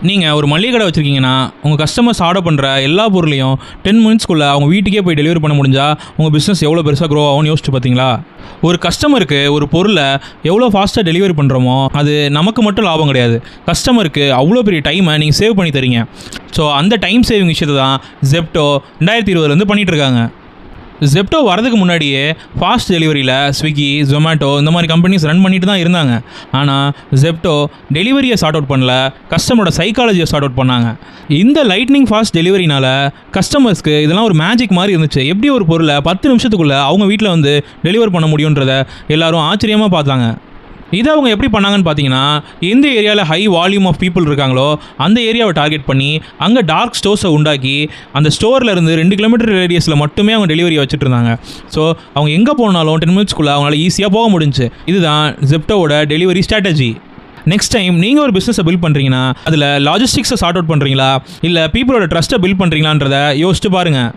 நீங்கள் ஒரு மளிகை கடை வச்சுருக்கீங்கன்னா, உங்கள் கஸ்டமர்ஸ் ஆர்டர் பண்ணுற எல்லா பொருளையும் 10 மினிட்ஸ்க்குள்ள அவங்க வீட்டுக்கே போய் டெலிவரி பண்ண முடிஞ்சா, உங்கள் பிஸ்னஸ் எவ்வளோ பெருசாக க்ரோ ஆகும்னு யோசிச்சு பார்த்தீங்களா? ஒரு கஸ்டமருக்கு ஒரு பொருளை எவ்வளோ ஃபாஸ்ட்டாக டெலிவரி பண்ணுறோமோ, அது நமக்கு மட்டும் லாபம் கிடையாது. கஸ்டமருக்கு அவ்வளோ பெரிய டைமை நீங்கள் சேவ் பண்ணி தரீங்க. ஸோ அந்த டைம் சேவிங் விஷயத்தை தான் ஜெப்டோ 2020 பண்ணிகிட்டு இருக்காங்க. ஜெப்டோ வரதுக்கு முன்னாடியே ஃபாஸ்ட் டெலிவரியில் ஸ்விக்கி, ஜொமேட்டோ இந்த மாதிரி கம்பெனிஸ் ரன் பண்ணிட்டு தான் இருந்தாங்க. ஆனால் ஜெப்டோ டெலிவரியை சார்ட் அவுட் பண்ணல, கஸ்டமரோட சைக்காலஜியை சார்ட் அவுட் பண்ணாங்க. இந்த லைட்னிங் ஃபாஸ்ட் டெலிவரினால கஸ்டமர்ஸ்க்கு இதெல்லாம் ஒரு மேஜிக் மாதிரி இருந்துச்சு. எப்படி ஒரு பொருளை 10 நிமிஷத்துக்குள்ளே அவங்க வீட்டில் வந்து டெலிவர் பண்ண முடியுன்றத எல்லாரும் ஆச்சரியமாக பார்த்தாங்க. இதை அவங்க எப்படி பண்ணாங்கன்னு பார்த்தீங்கன்னா, எந்த ஏரியாவில் ஹை வால்யூம் ஆஃப் பீப்புள் இருக்காங்களோ அந்த ஏரியாவை டார்கெட் பண்ணி அங்கே டார்க் ஸ்டோர்ஸை உண்டாக்கி அந்த ஸ்டோரில் இருந்து 2 கிலோமீட்டர் ரேடியஸில் மட்டுமே அவங்க டெலிவரியை வச்சுட்டு இருந்தாங்க. ஸோ அவங்க எங்கே போனாலும் 10 மினிட்ஸ்க்குள்ளே அவங்களால ஈஸியாக போக முடிஞ்சுச்சு. இதுதான் ஜெப்டோவோட டெலிவரி ஸ்ட்ராட்டஜி. நெக்ஸ்ட் டைம் நீங்கள் ஒரு பிஸ்னஸை பில்ட் பண்ணுறீங்கன்னா, அதில் லாஜிஸ்டிக்ஸை சார்ட் அவுட் பண்ணுறீங்களா இல்லை பீப்புளோட ட்ரஸ்ட்டை பில்ட் பண்ணுறீங்களான்றதை யோசிச்சு பாருங்கள்.